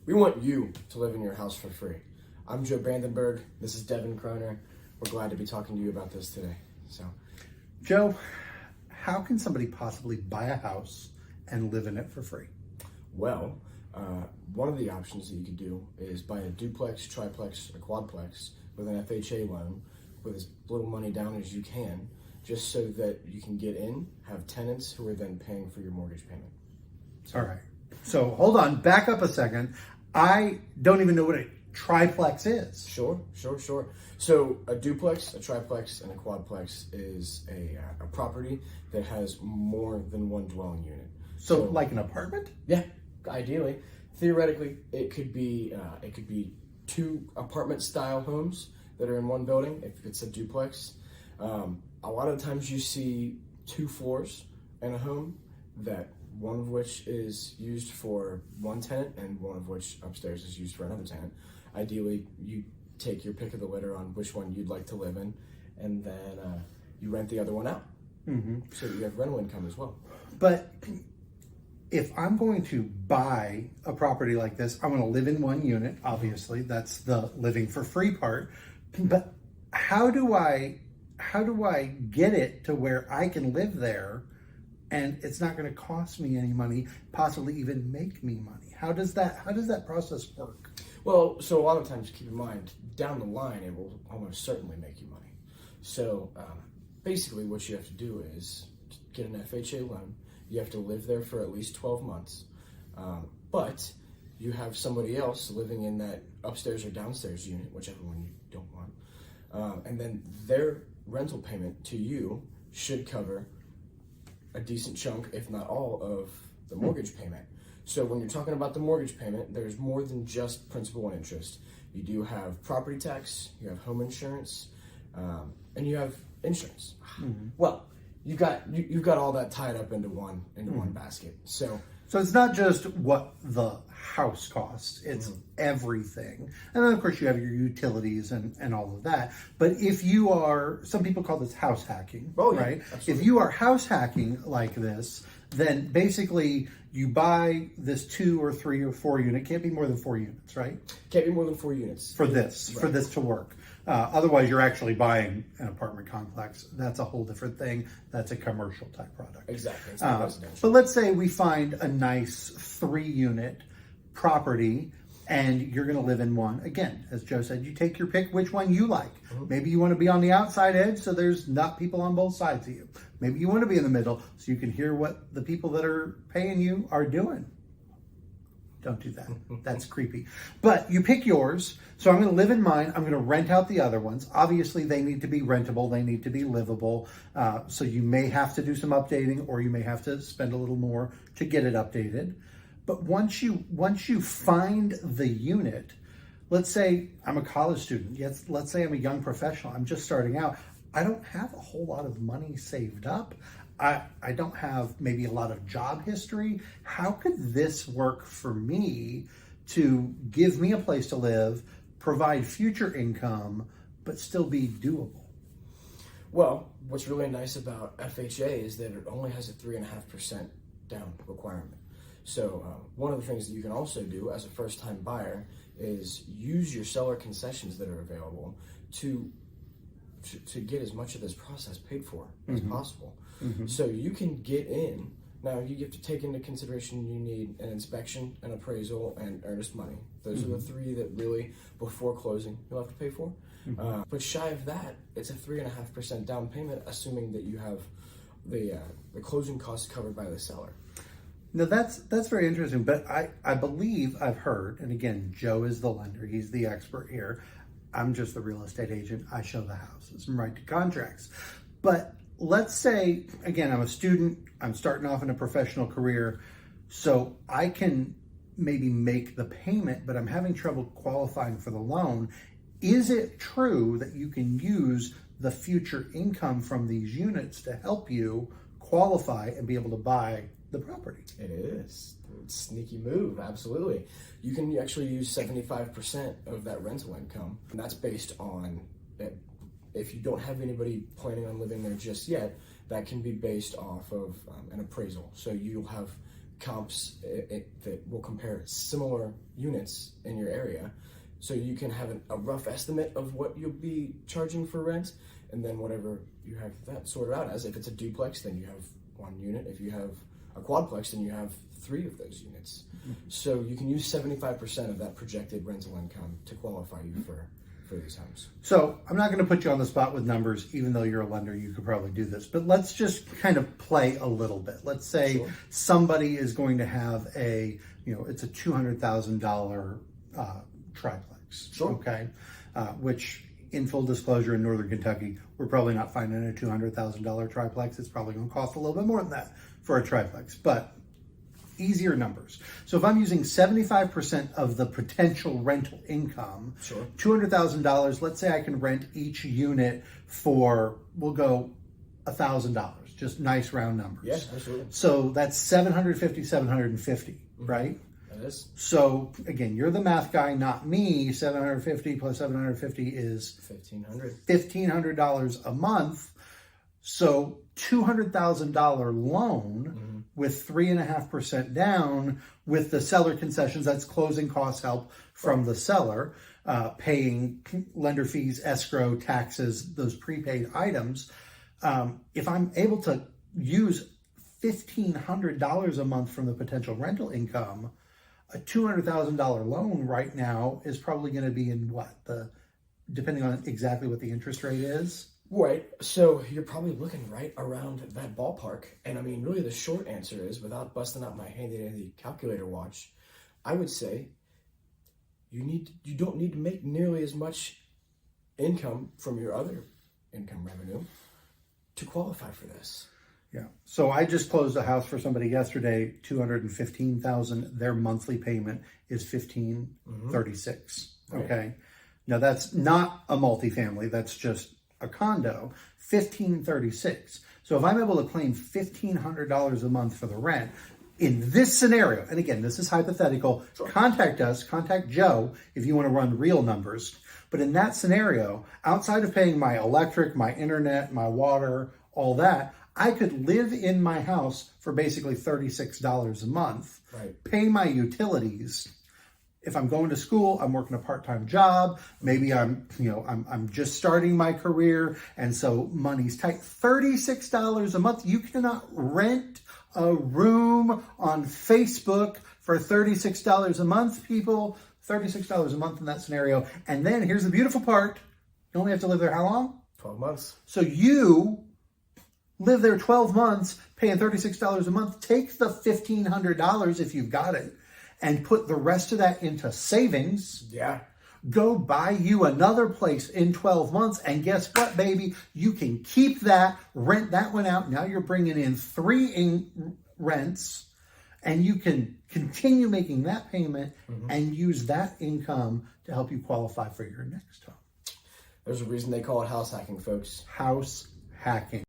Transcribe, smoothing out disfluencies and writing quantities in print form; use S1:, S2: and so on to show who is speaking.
S1: We want you to live in your house for free. I'm Joe Brandenburg. This is Devin Croner. We're glad to be talking to you about this today. So,
S2: Joe, how can somebody possibly buy a house and live in it for free?
S1: Well, one of the options that you could do is buy a duplex, triplex, or quadplex with an FHA loan with as little money down as you can, just so that you can get in, have tenants who are then paying for your mortgage payment.
S2: All right. So hold on, back up a second. I don't even know what a triplex is.
S1: Sure. So a duplex, a triplex, and a quadplex is a property that has more than one dwelling unit.
S2: So like an apartment?
S1: Yeah, ideally. Theoretically, it could be two apartment-style homes that are in one building if it's a duplex. A lot of times you see 2 floors in a home, that one of which is used for one tenant and one of which upstairs is used for another tenant. Ideally, you take your pick of the litter on which one you'd like to live in, and then you rent the other one out. Mm-hmm. So you have rental income as well.
S2: But if I'm going to buy a property like this, I want to live in one unit, obviously. That's the living for free part. But how do I get it to where I can live there and it's not going to cost me any money, possibly even make me money? How does that process work?
S1: Well, so a lot of times, keep in mind, down the line, it will almost certainly make you money. So basically what you have to do is get an FHA loan. You have to live there for at least 12 months. But you have somebody else living in that upstairs or downstairs unit, whichever one you don't want. And then their rental payment to you should cover a decent chunk, if not all, of the mortgage payment. So when you're talking about the mortgage payment, there's more than just principal and interest. You do have property tax, you have home insurance, and you have insurance. Mm-hmm. Well, you've got all that tied up into one basket. So
S2: it's not just what the house costs, it's everything. And then of course you have your utilities and all of that. But if you are, some people call this house hacking, right?
S1: Absolutely.
S2: If you are house hacking like this, then basically you buy this 2 or 3 or 4 unit, can't be more than 4 units, right?
S1: Can't be more than 4 units.
S2: For this to work. Otherwise, you're actually buying an apartment complex. That's a whole different thing. That's a commercial type product.
S1: Exactly. It's not residential.
S2: But let's say we find a nice 3-unit property and you're going to live in one. Again, as Joe said, you take your pick which one you like. Mm-hmm. Maybe you want to be on the outside edge so there's not people on both sides of you. Maybe you want to be in the middle so you can hear what the people that are paying you are doing. Don't do that. That's creepy. But you pick yours. So I'm going to live in mine. I'm going to rent out the other ones. Obviously, they need to be rentable. They need to be livable. So you may have to do some updating, or you may have to spend a little more to get it updated. But once you find the unit, let's say I'm a college student. Yes, let's say I'm a young professional. I'm just starting out. I don't have a whole lot of money saved up. I don't have maybe a lot of job history. How could this work for me to give me a place to live, provide future income, but still be doable?
S1: Well, what's really nice about FHA is that it only has a 3.5% down requirement. So one of the things that you can also do as a first-time buyer is use your seller concessions that are available to get as much of this process paid for as possible. Mm-hmm. So you can get in. Now you have to take into consideration you need an inspection, an appraisal, and earnest money. Those are the 3 that really, before closing, you'll have to pay for. Mm-hmm. But shy of that, it's a 3.5% down payment, assuming that you have the closing costs covered by the seller.
S2: Now that's very interesting, but I believe I've heard, and again, Joe is the lender, he's the expert here. I'm just the real estate agent. I show the houses and write the contracts. But let's say, again, I'm a student, I'm starting off in a professional career, so I can maybe make the payment, but I'm having trouble qualifying for the loan. Is it true that you can use the future income from these units to help you qualify and be able to buy the property?
S1: It is. Sneaky move, absolutely. You can actually use 75% of that rental income, and that's based on, if you don't have anybody planning on living there just yet, that can be based off of an appraisal. So you'll have comps that will compare similar units in your area, so you can have a rough estimate of what you'll be charging for rent, and then whatever you have that sorted out as. If it's a duplex, then you have one unit. If you have a quadplex, then you have 3 of those units. So you can use 75% of that projected rental income to qualify you for these homes.
S2: So I'm not going to put you on the spot with numbers, even though you're a lender, you could probably do this, but let's just kind of play a little bit. Let's say somebody is going to have it's a $200,000 triplex.
S1: Sure.
S2: Okay. Which, in full disclosure, in Northern Kentucky, we're probably not finding a $200,000 triplex. It's probably going to cost a little bit more than that for a triplex, but easier numbers. So if I'm using 75% of the potential rental income,
S1: sure,
S2: $200,000, let's say I can rent each unit for, we'll go $1,000, just nice round numbers.
S1: Yeah, absolutely.
S2: So that's $750, right?
S1: That is.
S2: So again, you're the math guy, not me. 750 plus 750 is $1,500 a month. So $200,000 loan with 3.5% down, with the seller concessions, that's closing cost help from the seller, paying lender fees, escrow, taxes, those prepaid items. If I'm able to use $1,500 a month from the potential rental income, a $200,000 loan right now is probably going to be in depending on exactly what the interest rate is.
S1: Right. So you're probably looking right around that ballpark. And I mean, really the short answer is, without busting out my handy dandy calculator watch, I would say you don't need to make nearly as much income from your other income revenue to qualify for this.
S2: Yeah. So I just closed a house for somebody yesterday, $215,000. Their monthly payment is $1,536. Okay. Now that's not a multifamily. That's just a condo. $1,536. So if I'm able to claim $1,500 a month for the rent in this scenario, and again, this is hypothetical, sure, contact us, contact Joe if you want to run real numbers. But in that scenario, outside of paying my electric, my internet, my water, all that, I could live in my house for basically $36 a month, right, pay my utilities. If I'm going to school, I'm working a part-time job. Maybe I'm just starting my career, and so money's tight. $36 a month. You cannot rent a room on Facebook for $36 a month, people. $36 a month in that scenario. And then here's the beautiful part. You only have to live there how long?
S1: 12 months.
S2: So you live there 12 months, paying $36 a month. Take the $1,500 if you've got it, and put the rest of that into savings.
S1: Yeah.
S2: Go buy you another place in 12 months. And guess what, baby? You can keep that, rent that one out. Now you're bringing in 3 rents, and you can continue making that payment and use that income to help you qualify for your next home.
S1: There's a reason they call it house hacking, folks.
S2: House hacking.